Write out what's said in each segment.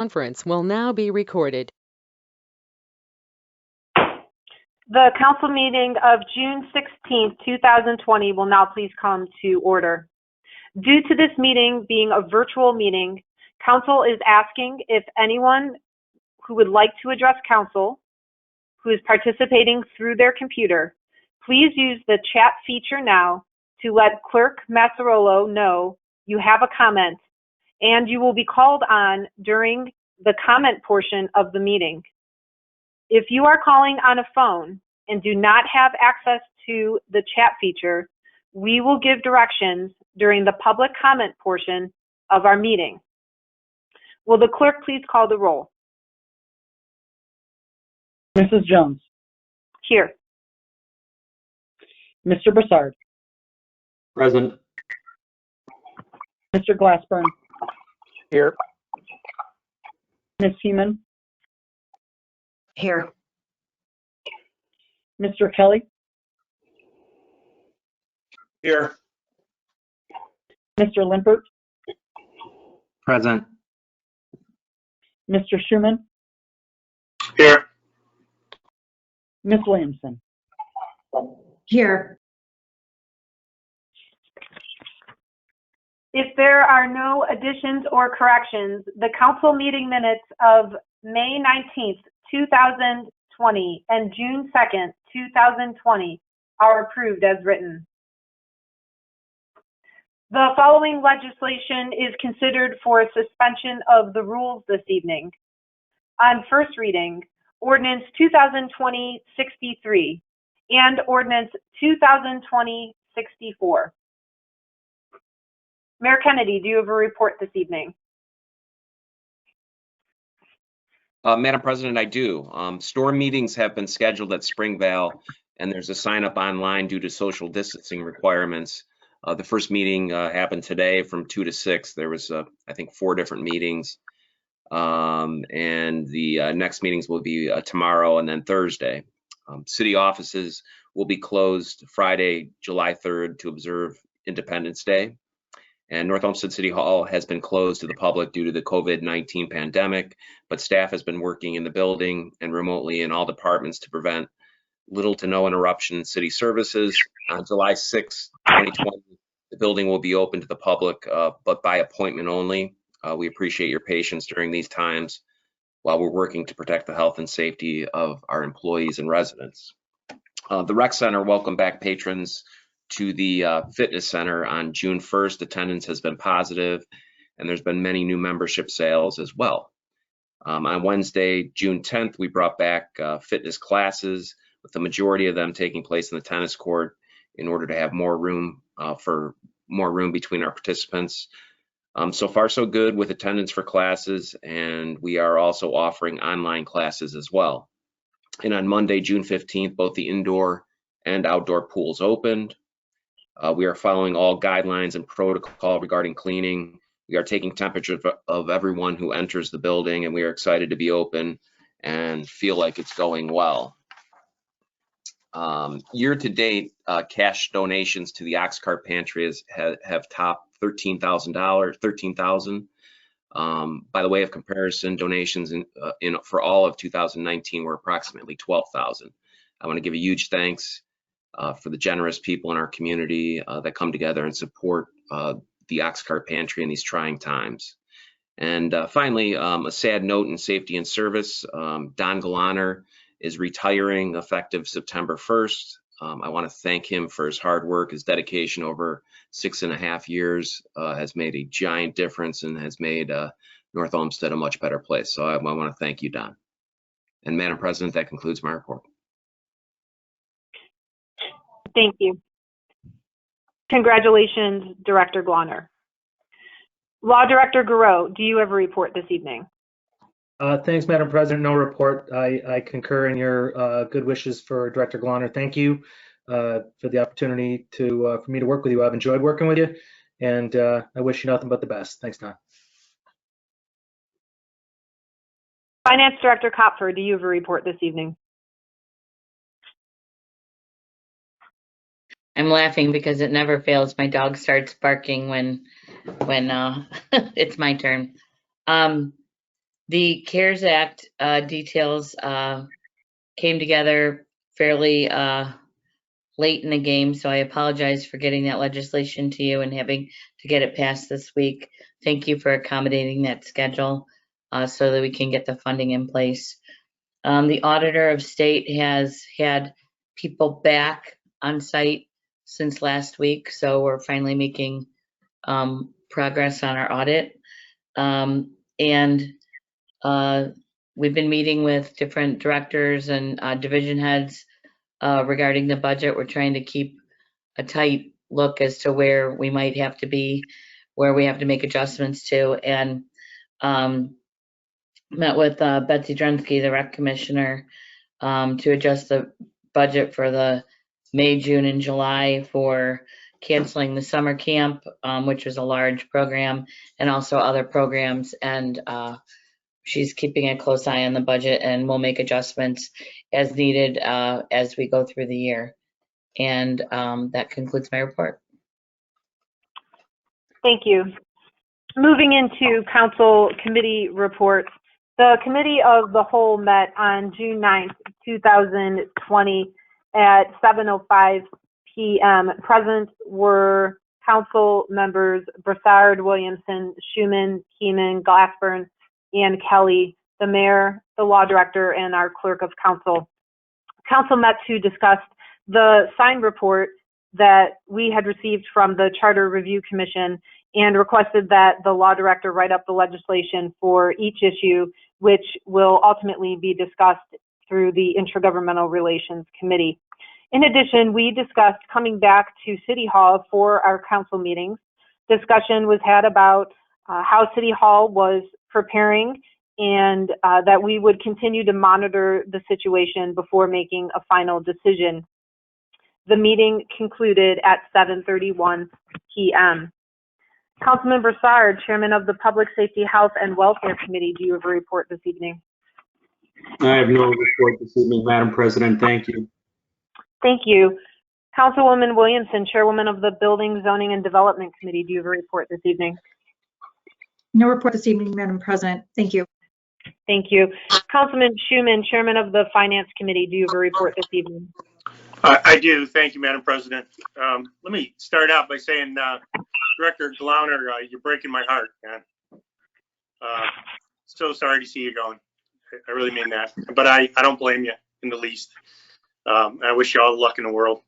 Conference will now be recorded. The council meeting of June 16th, 2020 will now please come to order. Due to this meeting being a virtual meeting, council is asking if anyone who would like to address council, who is participating through their computer, please use the chat feature now to let Clerk Mazzarolo know you have a comment, and you will be called on during the comment portion of the meeting. If you are calling on a phone and do not have access to the chat feature, we will give directions during the public comment portion of our meeting. Will the clerk please call the roll? Mrs. Jones. Here. Mr. Broussard. Present. Mr. Glassburn. Here. Ms. Heeman. Here. Mr. Kelly. Here. Mr. Limpert. Present. Mr. Schuman. Here. Ms. Williamson. Here. If there are no additions or corrections, the council meeting minutes of May 19th, 2020 and June 2nd, 2020 are approved as written. The following legislation is considered for suspension of the rules this evening. On first reading, Ordinance 2020-63 and Ordinance 2020-64. Mayor Kennedy, do you have a report this evening? Madam President, I do. Store meetings have been scheduled at Springvale, and there's a sign up online due to social distancing requirements. The first meeting happened today from 2 to 6. There was, I think, 4 different meetings. And the next meetings will be tomorrow and then Thursday. City offices will be closed Friday, July 3rd to observe Independence Day. And North Olmsted City Hall has been closed to the public due to the COVID-19 pandemic, but staff has been working in the building and remotely in all departments to prevent little to no interruption in city services. On July 6, 2020, the building will be open to the public, but by appointment only. We appreciate your patience during these times while we're working to protect the health and safety of our employees and residents. The Rec Center welcome back patrons to the fitness center on June 1st. Attendance has been positive, and there's been many new membership sales as well. On Wednesday, June 10th, we brought back fitness classes, with the majority of them taking place in the tennis court in order to have more room between our participants. So far, so good with attendance for classes, and we are also offering online classes as well. And on Monday, June 15th, both the indoor and outdoor pools opened. We are following all guidelines and protocol regarding cleaning. We are taking temperature of everyone who enters the building, and we are excited to be open and feel like it's going well. Year to date, cash donations to the Oxcart Pantry have topped $13,000. By the way of comparison, donations for all of 2019 were approximately 12,000. I want to give a huge thanks for the generous people in our community that come together and support the Oxcart Pantry in these trying times. And finally, a sad note in safety and service, Don Galaner is retiring effective September 1st. I want to thank him for his hard work. His dedication over 6.5 years has made a giant difference and has made North Olmsted a much better place. So I want to thank you, Don. And Madam President, that concludes my report. Thank you. Congratulations, Director Glarner. Law Director Garreau, do you have a report this evening? Thanks, Madam President. No report. I concur in your good wishes for Director Glarner. Thank you for the opportunity for me to work with you. I've enjoyed working with you, and I wish you nothing but the best. Thanks, Don. Finance Director Kopfer, do you have a report this evening? I'm laughing because it never fails. My dog starts barking when it's my turn. The CARES Act details came together fairly late in the game, so I apologize for getting that legislation to you and having to get it passed this week. Thank you for accommodating that schedule so that we can get the funding in place. The Auditor of State has had people back on site since last week, so we're finally making progress on our audit. We've been meeting with different directors and division heads regarding the budget. We're trying to keep a tight look as to where we might have to be, where we have to make adjustments to, and met with Betsy Drensky, the rec commissioner, to adjust the budget for the May, June, and July for canceling the summer camp, which was a large program, and also other programs. And she's keeping a close eye on the budget, and we'll make adjustments as needed as we go through the year. And that concludes my report. Thank you. Moving into council committee reports. The Committee of the Whole met on June 9th, 2020 at 7:05 p.m. Present were council members Broussard, Williamson, Schuman, Keeman, Glassburn, and Kelly, the mayor, the law director, and our clerk of council. Council met to discuss the signed report that we had received from the Charter Review Commission and requested that the law director write up the legislation for each issue, which will ultimately be discussed through the Intergovernmental Relations Committee. In addition, we discussed coming back to City Hall for our council meetings. Discussion was had about how City Hall was preparing and that we would continue to monitor the situation before making a final decision. The meeting concluded at 7:31 p.m. Councilman Broussard, Chairman of the Public Safety, Health, and Welfare Committee, do you have a report this evening? I have no report this evening, Madam President. Thank you. Thank you. Councilwoman Williamson, Chairwoman of the Building, Zoning, and Development Committee, do you have a report this evening? No report this evening, Madam President. Thank you. Thank you. Councilman Schuman, Chairman of the Finance Committee, do you have a report this evening? I do. Thank you, Madam President. Let me start out by saying, Director Glauner, you're breaking my heart, man. So sorry to see you going. I really mean that. But I don't blame you in the least. I wish you all the luck in the world.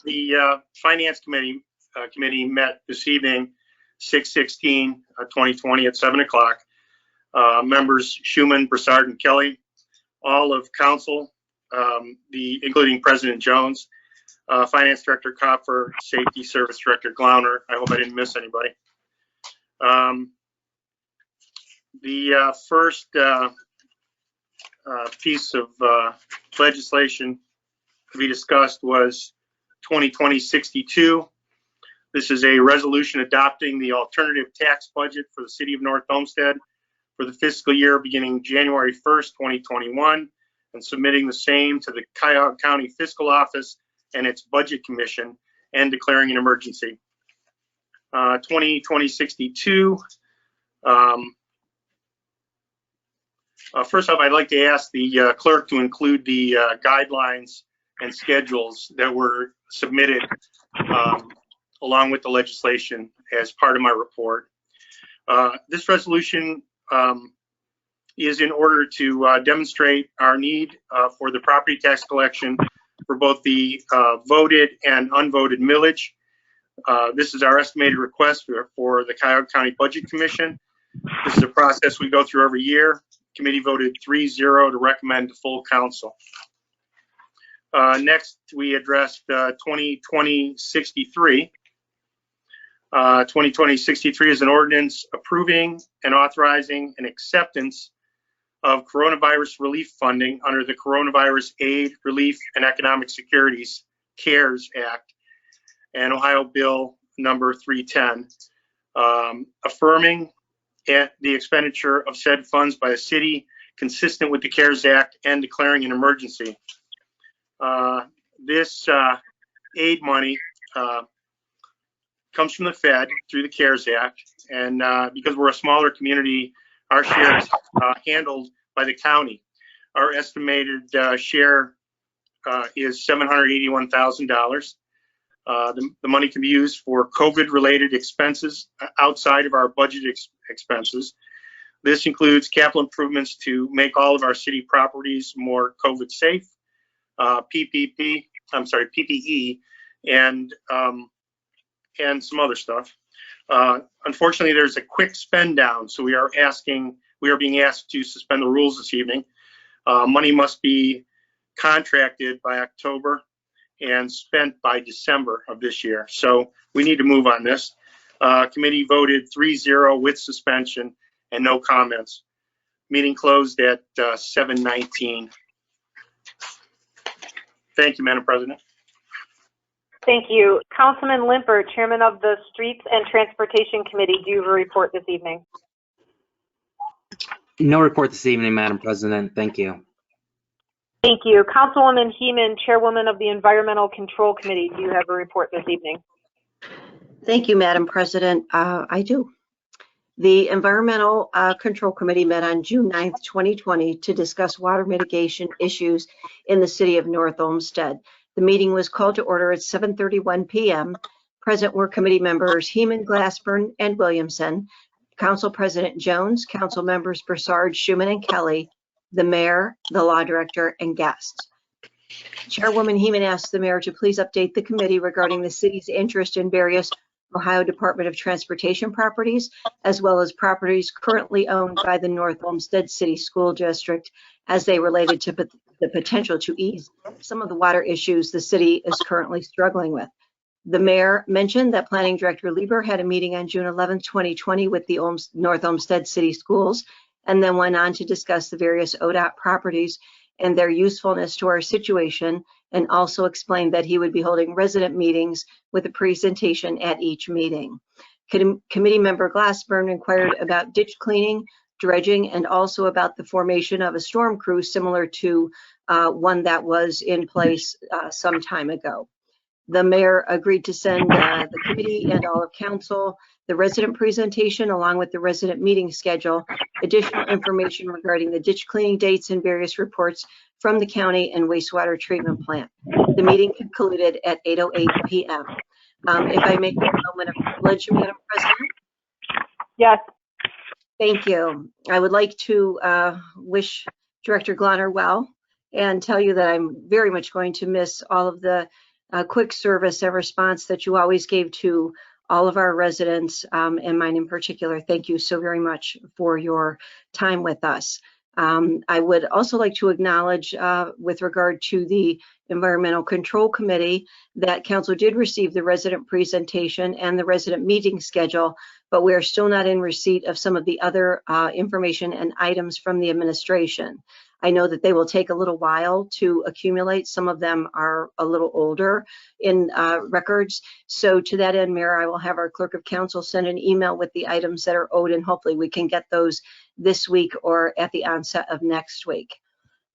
The Finance Committee met this evening, 6/16/2020 at 7 o'clock. Members Schuman, Broussard, and Kelly, all of council, including President Jones, Finance Director Kopfer, Safety Service Director Glauner. I hope I didn't miss anybody. The first piece of legislation to be discussed was 2020-62. This is a resolution adopting the alternative tax budget for the city of North Olmsted for the fiscal year beginning January 1st, 2021, and submitting the same to the Cuyahoga County Fiscal Office and its Budget Commission, and declaring an emergency. 2020-62. First off, I'd like to ask the clerk to include the guidelines and schedules that were submitted along with the legislation as part of my report. This resolution is in order to demonstrate our need for the property tax collection for both the voted and unvoted millage. This is our estimated request for the Cuyahoga County Budget Commission. This is a process we go through every year. Committee voted 3-0 to recommend to full council. Next, we addressed 2020-63. 2020-63 is an ordinance approving and authorizing an acceptance of coronavirus relief funding under the Coronavirus Aid, Relief, and Economic Securities CARES Act and Ohio Bill number 310, affirming the expenditure of said funds by the city consistent with the CARES Act and declaring an emergency. This aid money comes from the Fed through the CARES Act, and because we're a smaller community, our share is handled by the county. Our estimated share is $781,000. The money can be used for COVID-related expenses outside of our budget expenses. This includes capital improvements to make all of our city properties more COVID safe, PPE, and some other stuff. Unfortunately, there's a quick spend down, so we are being asked to suspend the rules this evening. Money must be contracted by October and spent by December of this year. So we need to move on this. Committee voted 3-0 with suspension and no comments. Meeting closed at 7:19. Thank you, Madam President. Thank you. Councilman Limpert, Chairman of the Streets and Transportation Committee, do you have a report this evening? No report this evening, Madam President. Thank you. Thank you. Councilwoman Heeman, Chairwoman of the Environmental Control Committee, do you have a report this evening? Thank you, Madam President. I do. The Environmental Control Committee met on June 9th, 2020 to discuss water mitigation issues in the city of North Olmsted. The meeting was called to order at 7:31 p.m. Present were committee members Heeman, Glassburn, and Williamson, Council President Jones, Council members Broussard, Schuman, and Kelly, the mayor, the law director, and guests. Chairwoman Heeman asked the mayor to please update the committee regarding the city's interest in various Ohio Department of Transportation properties, as well as properties currently owned by the North Olmsted City School District as they related to the potential to ease some of the water issues the city is currently struggling with. The mayor mentioned that Planning Director Lieber had a meeting on June 11, 2020 with the North Olmsted City Schools, and then went on to discuss the various ODOT properties and their usefulness to our situation, and also explained that he would be holding resident meetings with a presentation at each meeting. Committee member Glassburn inquired about ditch cleaning, dredging, and also about the formation of a storm crew similar to one that was in place some time ago. The mayor agreed to send the committee and all of council the resident presentation along with the resident meeting schedule, additional information regarding the ditch cleaning dates, and various reports from the county and wastewater treatment plant. The meeting concluded at 8:08 p.m. If I make a moment of privilege, Madam President? Yes. Thank you. I would like to wish Director Glonner well and tell you that I'm very much going to miss all of the quick service and response that you always gave to all of our residents, and mine in particular. Thank you so very much for your time with us. I would also like to acknowledge with regard to the Environmental Control Committee that council did receive the resident presentation and the resident meeting schedule, but we are still not in receipt of some of the other information and items from the administration. I know that they will take a little while to accumulate. Some of them are a little older in records. So to that end, Mayor, I will have our clerk of council send an email with the items that are owed, and hopefully we can get those this week or at the onset of next week.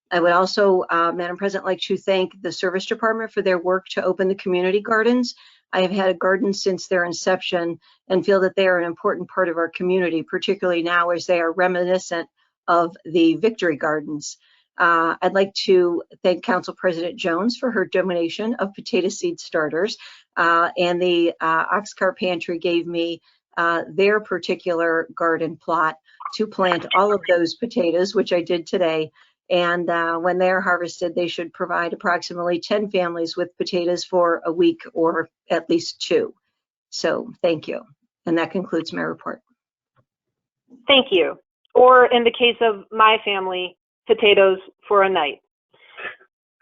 I would also, Madam President, like to thank the service department for their work to open the community gardens. I have had a garden since their inception and feel that they are an important part of our community, particularly now as they are reminiscent of the Victory Gardens. I'd like to thank Council President Jones for her donation of potato seed starters, and the Oxcart Pantry gave me their particular garden plot to plant all of those potatoes, which I did today. And when they're harvested, they should provide approximately 10 families with potatoes for a week or at least 2. So thank you. And that concludes my report. Thank you. Or in the case of my family, potatoes for a night.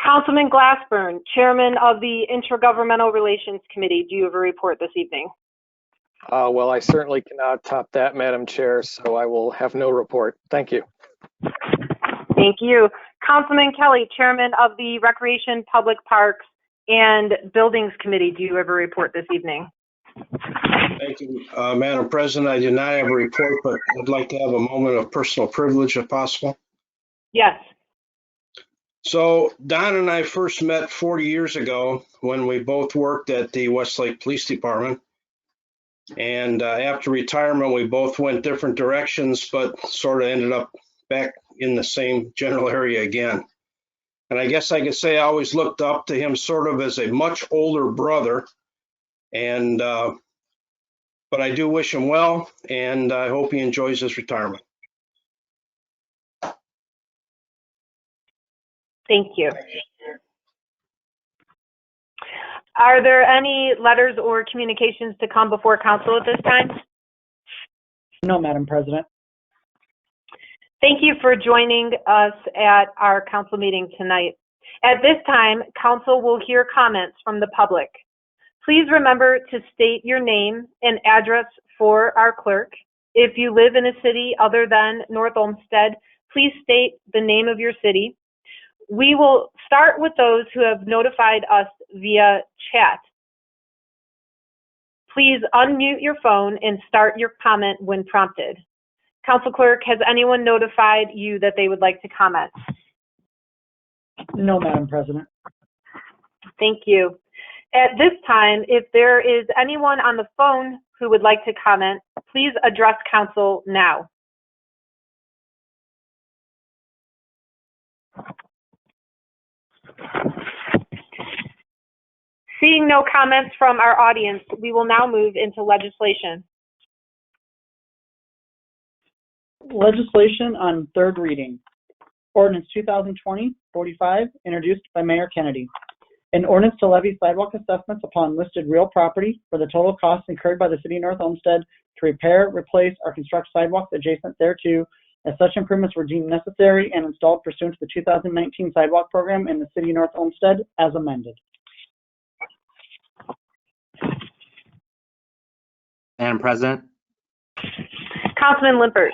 Councilman Glassburn, Chairman of the Intergovernmental Relations Committee, do you have a report this evening? Well, I certainly cannot top that, Madam Chair, so I will have no report. Thank you. Thank you. Councilman Kelly, Chairman of the Recreation, Public Parks, and Buildings Committee, do you have a report this evening? Thank you, Madam President. I do not have a report, but I'd like to have a moment of personal privilege if possible. Yes. So Don and I first met 40 years ago when we both worked at the Westlake Police Department. And after retirement, we both went different directions, but sort of ended up back in the same general area again. And I guess I could say I always looked up to him sort of as a much older brother. And but I do wish him well, and I hope he enjoys his retirement. Thank you. Are there any letters or communications to come before council at this time? No, Madam President. Thank you for joining us at our council meeting tonight. At this time, council will hear comments from the public. Please remember to state your name and address for our clerk. If you live in a city other than North Olmsted, please state the name of your city. We will start with those who have notified us via chat. Please unmute your phone and start your comment when prompted. Council Clerk, has anyone notified you that they would like to comment? No, Madam President. Thank you. At this time, if there is anyone on the phone who would like to comment, please address council now. Seeing no comments from our audience, we will now move into legislation. Legislation on third reading. Ordinance 2020-45, introduced by Mayor Kennedy. An ordinance to levy sidewalk assessments upon listed real property for the total costs incurred by the city of North Olmsted to repair, replace, or construct sidewalks adjacent thereto, as such improvements were deemed necessary and installed pursuant to the 2019 sidewalk program in the city of North Olmsted, as amended. Madam President, Councilman Limpert.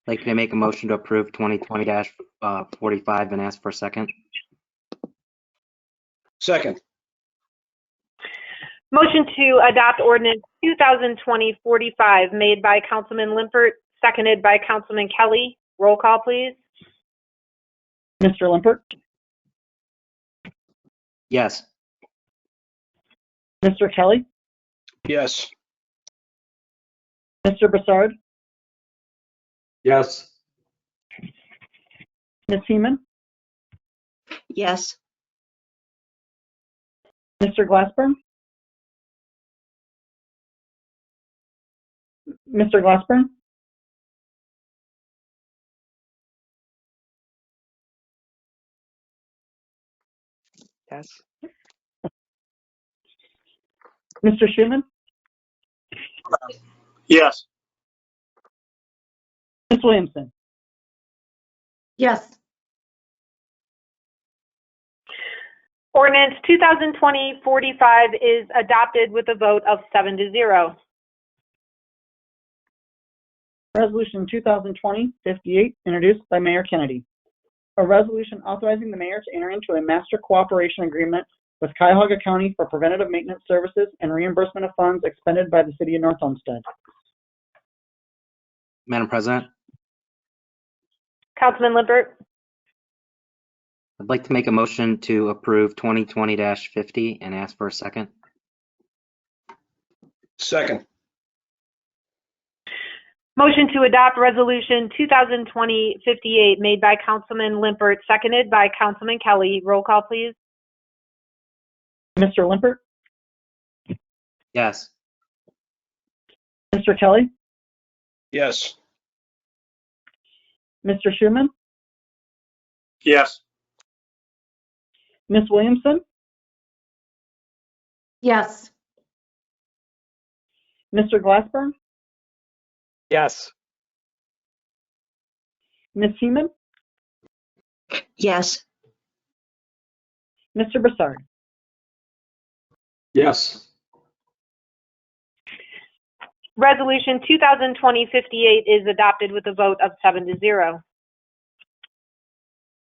I'd like to make a motion to approve 2020-45 and ask for a second. Second. Motion to adopt ordinance 2020-45 made by Councilman Limpert, seconded by Councilman Kelly. Roll call, please. Mr. Limpert? Yes. Mr. Kelly? Yes. Mr. Broussard? Yes. Ms. Heeman? Yes. Mr. Glassburn? Mr. Glassburn? Yes. Mr. Schuman? Yes. Ms. Williamson? Yes. Ordinance 2020-45 is adopted with a vote of 7-0. Resolution 2020-58, introduced by Mayor Kennedy. A resolution authorizing the mayor to enter into a master cooperation agreement with Cuyahoga County for preventative maintenance services and reimbursement of funds expended by the city of North Olmsted. Madam President, Councilman Limpert. I'd like to make a motion to approve 2020-50 and ask for a second. Second. Motion to adopt resolution 2020-58 made by Councilman Limpert, seconded by Councilman Kelly. Roll call, please. Mr. Limpert? Yes. Mr. Kelly? Yes. Mr. Schuman? Yes. Ms. Williamson? Yes. Mr. Glassburn? Yes. Ms. Heeman? Yes. Mr. Broussard? Yes. Resolution 2020-58 is adopted with a vote of 7-0.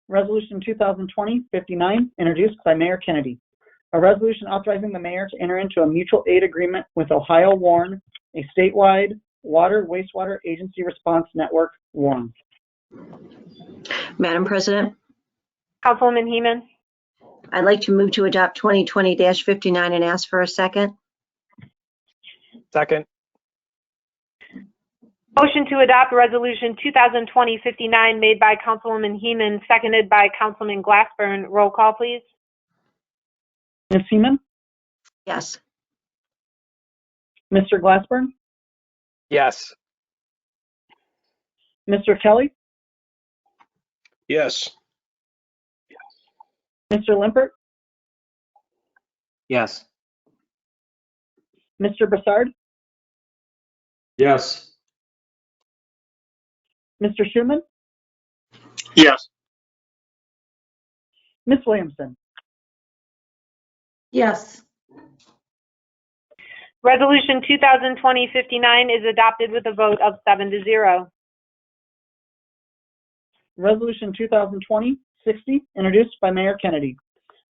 Resolution 2020-59, introduced by Mayor Kennedy. A resolution authorizing the mayor to enter into a mutual aid agreement with Ohio WARN, a statewide water wastewater agency response network, WARN. Madam President, Councilwoman Heeman. I'd like to move to adopt 2020-59 and ask for a second. Second. Motion to adopt Resolution 2020-59 made by Councilwoman Heeman, seconded by Councilman Glassburn. Roll call, please. Ms. Heeman, Yes. Mr. Glassburn, Yes. Mr. Kelly, Yes. Mr. Limpert, Yes. Mr. Broussard, Yes. Mr. Schuman, Yes. Ms. Williamson. Yes. Resolution 2020-59 is adopted with a vote of 7-0. Resolution 2020-60, introduced by Mayor Kennedy.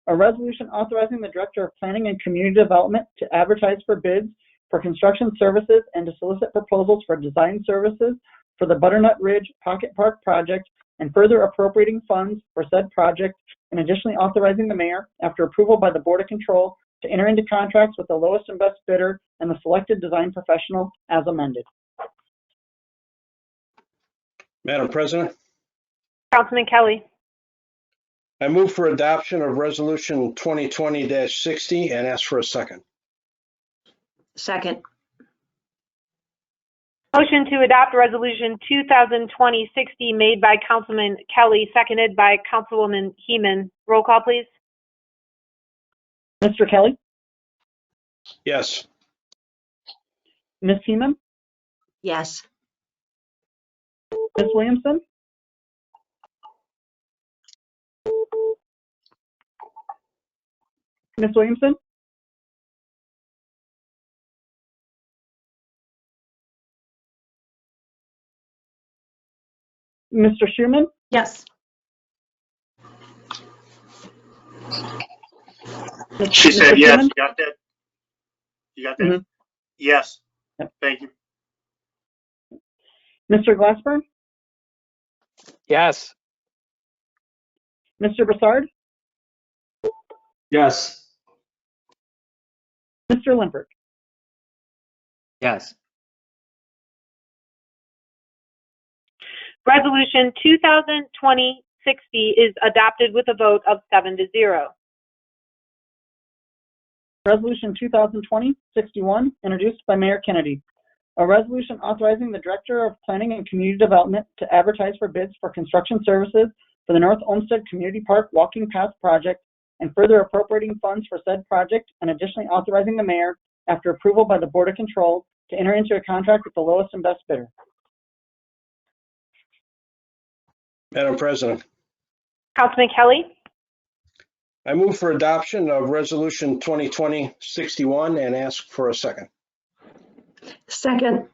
A resolution authorizing the Director of Planning and Community Development to advertise for bids for construction services and to solicit proposals for design services for the Butternut Ridge Pocket Park project and further appropriating funds for said project, and additionally authorizing the mayor, after approval by the Board of Control, to enter into contracts with the lowest and best bidder and the selected design professional as amended. Madam President, Councilman Kelly. I move for adoption of Resolution 2020-60 and ask for a second. Second. Motion to adopt Resolution 2020-60 made by Councilman Kelly, seconded by Councilwoman Heeman. Roll call, please. Mr. Kelly, Yes. Ms. Heeman, Yes. Ms. Williamson, Ms. Williamson, Mr. Schuman, Yes. She said Mr. yes. Schuman? You got that? You got that? Mhm. Yes. Yep. Thank you. Mr. Glassburn, Yes. Mr. Broussard, Yes. Mr. Limpert. Yes. Resolution 2020-60 is adopted with a vote of 7-0. Resolution 2020-61, introduced by Mayor Kennedy. A resolution authorizing the Director of Planning and Community Development to advertise for bids for construction services for the North Olmsted Community Park Walking Path Project and further appropriating funds for said project, and additionally authorizing the mayor, after approval by the Board of Control, to enter into a contract with the lowest and best bidder. Madam President, Councilman Kelly. I move for adoption of Resolution 2020-61 and ask for a second. Second.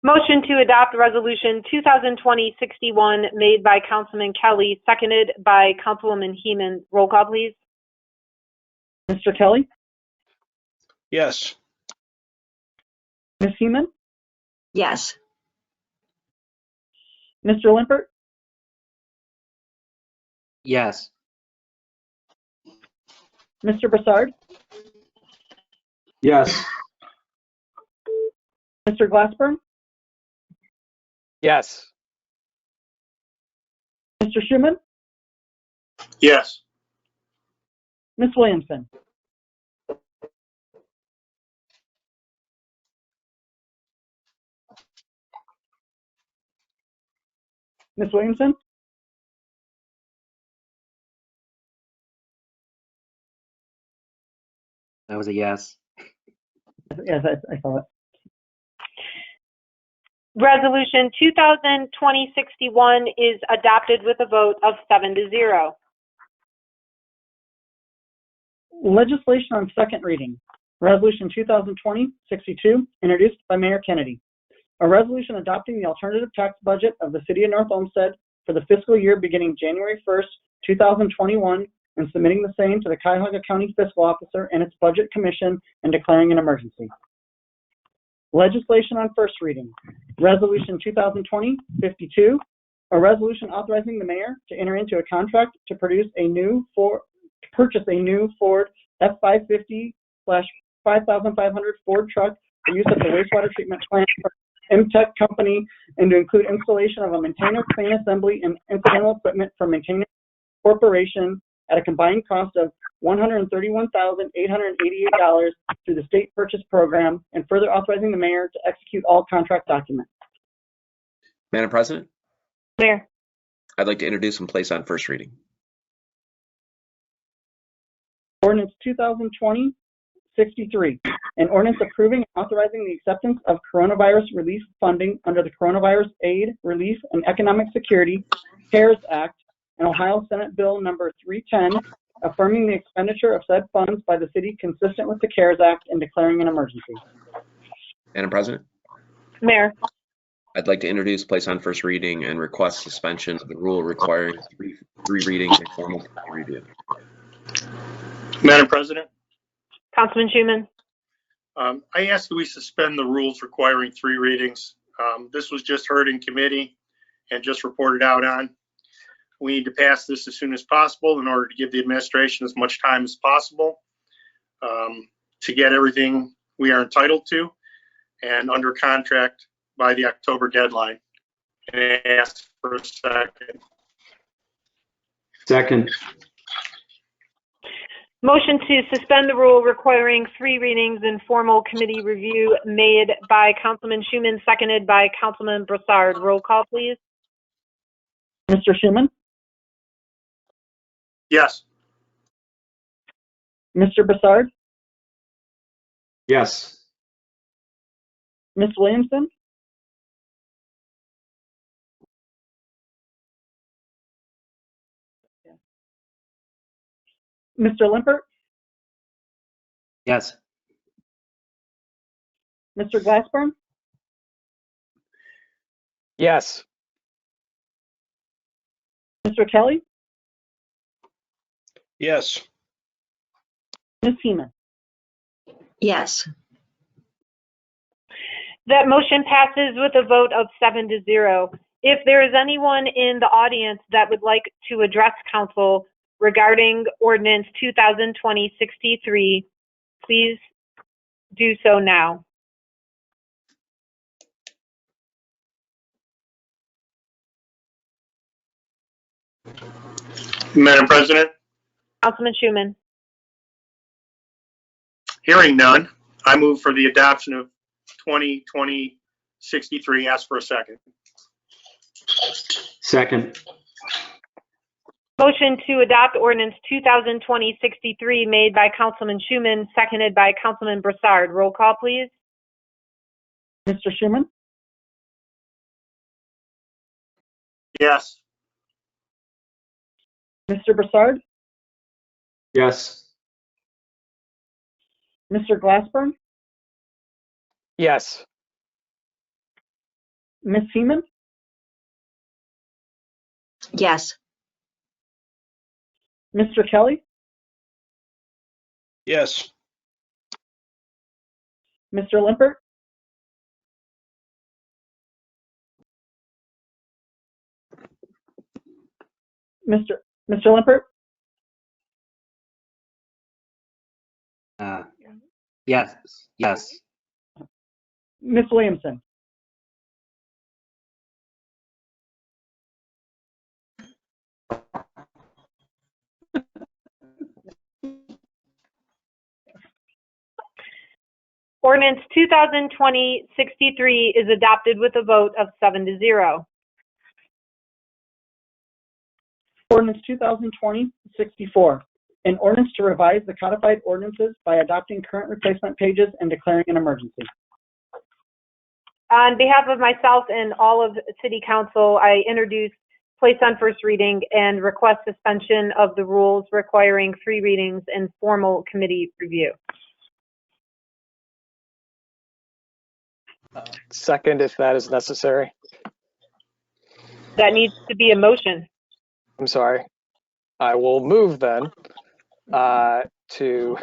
Motion to adopt Resolution 2020-61 made by Councilman Kelly, seconded by Councilwoman Heeman. Roll call, please. Mr. Kelly, Yes. Ms. Heeman, Yes. Mr. Limpert, Yes. Mr. Broussard, Yes. Mr. Glassburn, Yes. Mr. Schuman, Yes. Ms. Williamson. Ms. Williamson? That was a yes. Yes, I saw it. Resolution 2020-61 is adopted with a vote of 7-0. Legislation on second reading. Resolution 2020-62, introduced by Mayor Kennedy. A resolution adopting the alternative tax budget of the City of North Olmsted for the fiscal year beginning January 1st, 2021, and submitting the same to the Cuyahoga County Fiscal Officer and its Budget Commission and declaring an emergency. Legislation on first reading. Resolution 2020-52, a resolution authorizing the mayor to enter into a contract to purchase a new Ford F-550/5 5,500 Ford truck for use at the wastewater treatment plant for MTech Company, and to include installation of a maintainer crane assembly and incidental equipment for Maintainer Corporation at a combined cost of $131,888 through the state purchase program, and further authorizing the mayor to execute all contract documents. Madam President, Mayor. I'd like to introduce and place on first reading. Ordinance 2020-63, an ordinance approving and authorizing the acceptance of coronavirus relief funding under the Coronavirus Aid, Relief, and Economic Security CARES Act and Ohio Senate Bill number 310, affirming the expenditure of said funds by the city consistent with the CARES Act and declaring an emergency. Madam President, Mayor. I'd like to introduce, place on first reading, and request suspension of the rule requiring three readings and formal review. Madam President, Councilman Schuman. I ask that we suspend the rules requiring 3 readings. This was just heard in committee and just reported out on. We need to pass this as soon as possible in order to give the administration as much time as possible to get everything we are entitled to and under contract by the October deadline. And I ask for a second. Second. Motion to suspend the rule requiring 3 readings and formal committee review made by Councilman Schuman, seconded by Councilman Broussard. Roll call, please. Mr. Schuman? Yes. Mr. Broussard? Yes. Ms. Williamson? Mr. Limpert? Yes. Mr. Glassburn? Yes. Mr. Kelly? Yes. Ms. Heeman? Yes. That motion passes with a vote of 7-0. If there is anyone in the audience that would like to address council regarding Ordinance 2020-63, please do so now. Madam President, Councilman Schuman. hearing none, I move for the adoption of 2020-63. Ask for a second. Second. Motion to adopt Ordinance 2020-63 made by Councilman Schuman, seconded by Councilman Broussard. Roll call, please. Mr. Schuman? Yes. Mr. Broussard? Yes. Mr. Glassburn? Yes. Ms. Heeman? Yes. Mr. Kelly? Yes. Mr. Limpert? Mr. Limpert? Yes. Yes. Ms. Williamson? Ordinance 2020-63 is adopted with a vote of 7-0. Ordinance 2020-64, an ordinance to revise the codified ordinances by adopting current replacement pages and declaring an emergency. On behalf of myself and all of City Council, I introduce, place on first reading, and request suspension of the rules requiring 3 readings and formal committee review. Second, if that is necessary. That needs to be a motion. I'm sorry. I will move then to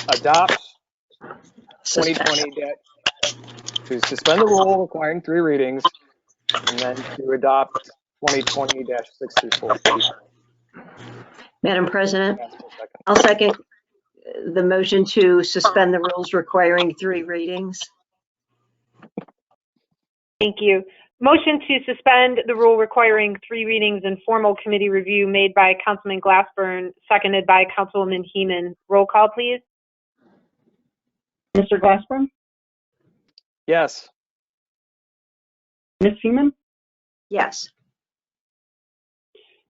adopt 2020 to suspend the rule requiring 3 readings, and then to adopt 2020-64. Madam President, I'll second the motion to suspend the rules requiring 3 readings. Thank you. Motion to suspend the rule requiring 3 readings and formal committee review made by Councilman Glassburn, seconded by Councilwoman Heeman. Roll call, please. Mr. Glassburn, Yes. Ms. Heeman, Yes.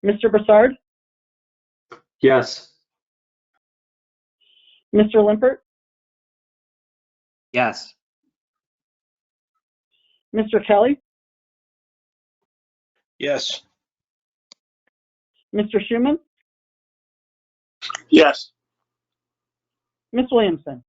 Mr. Broussard, Yes. Mr. Limpert, Yes. Mr. Kelly, Yes. Mr. Schuman, Yes. Ms. Williamson.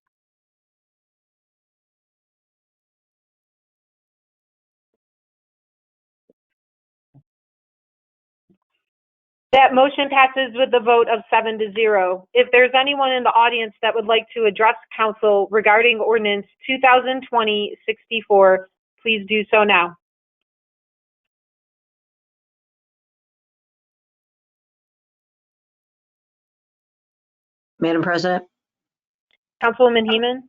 That motion passes with a vote of 7-0. If there's anyone in the audience that would like to address council regarding ordinance 2020-64, please do so now. Madam President, Councilwoman Heeman?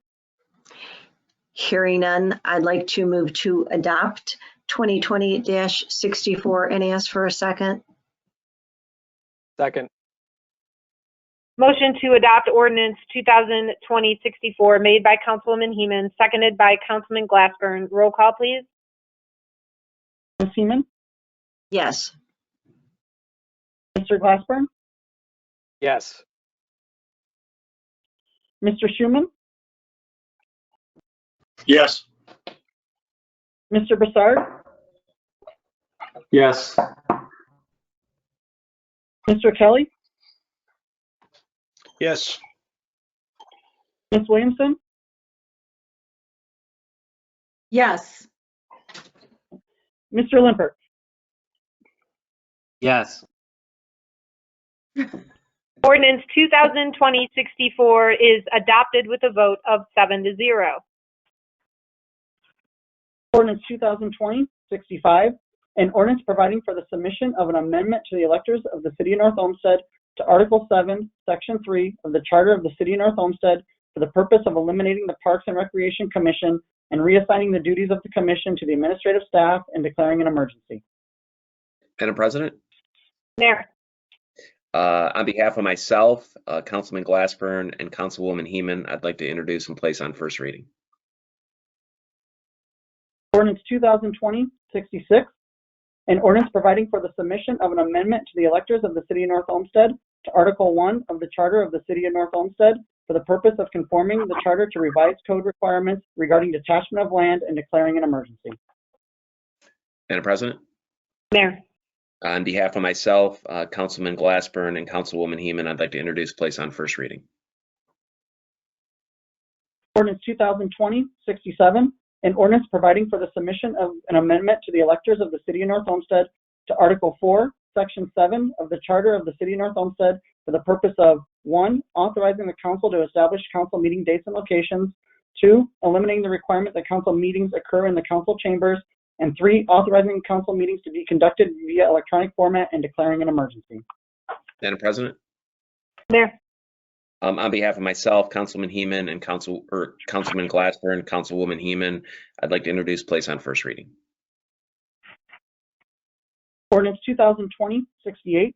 hearing none, I'd like to move to adopt 2020-64 and ask for a second. Second. Motion to adopt ordinance 2020-64 made by Councilwoman Heeman, seconded by Councilman Glassburn. Roll call, please. Ms. Heeman, Yes. Mr. Glassburn, Yes. Mr. Schuman, Yes. Mr. Broussard, Yes. Mr. Kelly, Yes. Ms. Williamson, Yes. Mr. Limpert. Yes. Ordinance 2020-64 is adopted with a vote of 7-0. Ordinance 2020-65, an ordinance providing for the submission of an amendment to the electors of the City of North Olmsted to Article 7, Section 3 of the Charter of the City of North Olmsted for the purpose of eliminating the Parks and Recreation Commission and reassigning the duties of the commission to the administrative staff and declaring an emergency. Madam President, Mayor. on behalf of myself, Councilman Glassburn, and Councilwoman Heeman, I'd like to introduce and place on first reading. Ordinance 2020-66, an ordinance providing for the submission of an amendment to the electors of the City of North Olmsted to Article 1 of the Charter of the City of North Olmsted for the purpose of conforming the charter to revised code requirements regarding detachment of land and declaring an emergency. Madam President, Mayor. on behalf of myself, Councilman Glassburn, and Councilwoman Heeman, I'd like to introduce and place on first reading. Ordinance 2020-67, an ordinance providing for the submission of an amendment to the electors of the City of North Olmsted to Article 4, Section 7 of the Charter of the City of North Olmsted for the purpose of 1, authorizing the council to establish council meeting dates and locations, 2, eliminating the requirement that council meetings occur in the council chambers, and 3, authorizing council meetings to be conducted via electronic format and declaring an emergency. Madam President, Mayor. on behalf of myself, Councilman Heeman, and Councilman Glassburn, Councilwoman Heeman, I'd like to introduce and place on first reading. Ordinance 2020-68,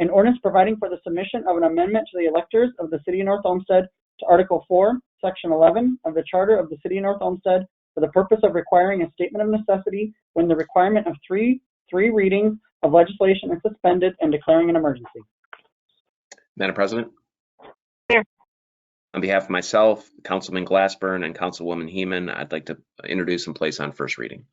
an ordinance providing for the submission of an amendment to the electors of the City of North Olmsted to Article 4, Section 11 of the Charter of the City of North Olmsted for the purpose of requiring a statement of necessity when the requirement of three readings of legislation is suspended and declaring an emergency. Madam President, Mayor. on behalf of myself, Councilman Glassburn, and Councilwoman Heeman, I'd like to introduce and place on first reading.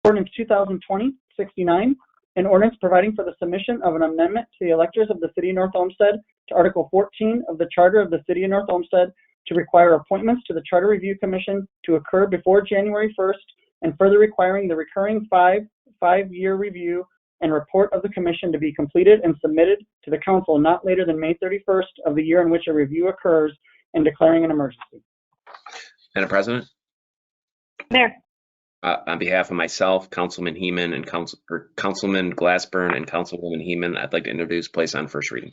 Ordinance 2020-69, an ordinance providing for the submission of an amendment to the electors of the City of North Olmsted to Article 14 of the Charter of the City of North Olmsted to require appointments to the Charter Review Commission to occur before January 1st, and further requiring the recurring five-year review and report of the commission to be completed and submitted to the council not later than May 31st of the year in which a review occurs, and declaring an emergency. Madam President, Mayor. On behalf of myself, Councilman Heeman, and Councilman Glassburn and Councilwoman Heeman, I'd like to introduce, place on first reading.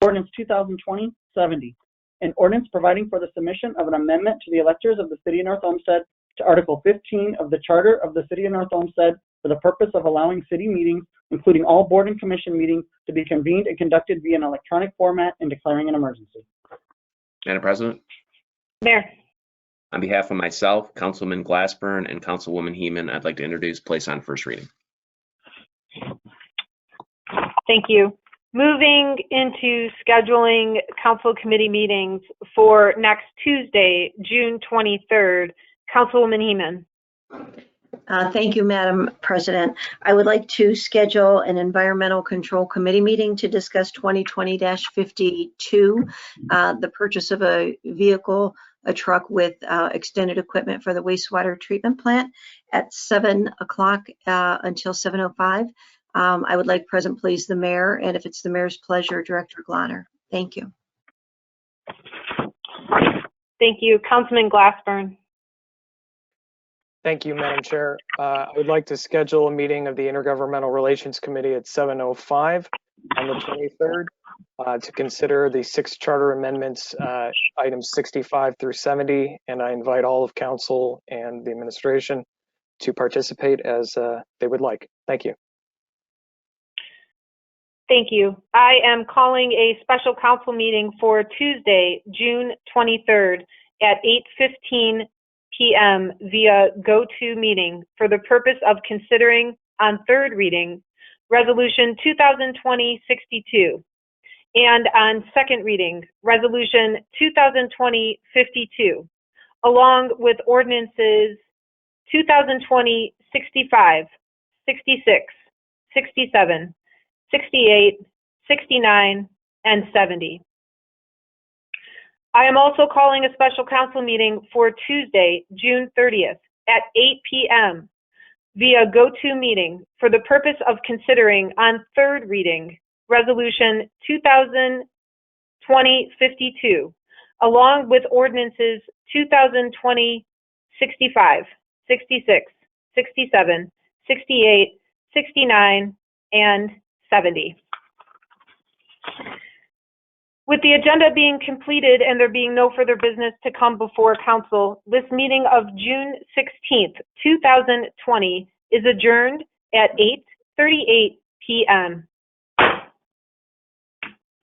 Ordinance 2020-70, an ordinance providing for the submission of an amendment to the electors of the City of North Olmsted to Article 15 of the Charter of the City of North Olmsted for the purpose of allowing city meetings, including all board and commission meetings, to be convened and conducted via an electronic format and declaring an emergency. Madam President, Mayor. on behalf of myself, Councilman Glassburn, and Councilwoman Heeman, I'd like to introduce, place on first reading. Thank you. Moving into scheduling council committee meetings for next Tuesday, June 23rd, Councilwoman Heeman. Thank you, Madam President. I would like to schedule an Environmental Control Committee meeting to discuss 2020-52, the purchase of a vehicle, a truck with extended equipment for the wastewater treatment plant at 7 o'clock until 7:05. I would like present, please, the mayor, and if it's the mayor's pleasure, Director Glonner. Thank you. Thank you. Councilman Glassburn. Thank you, Madam Chair. I would like to schedule a meeting of the Intergovernmental Relations Committee at 7:05 on the 23rd to consider the 6 charter amendments, items 65 through 70, and I invite all of council and the administration to participate as they would like. Thank you. Thank you. I am calling a special council meeting for Tuesday, June 23rd at 8:15 p.m. via GoToMeeting for the purpose of considering on third reading Resolution 2020-62 and on second reading Resolution 2020-52, along with ordinances 2020-65, 66, 67, 68, 69, and 70. I am also calling a special council meeting for Tuesday, June 30th at 8 p.m. via GoToMeeting for the purpose of considering on third reading Resolution 2020-52, along with ordinances 2020-65, 66, 67, 68, 69, and 70. With the agenda being completed and there being no further business to come before council, this meeting of June 16th, 2020 is adjourned at 8:38 p.m.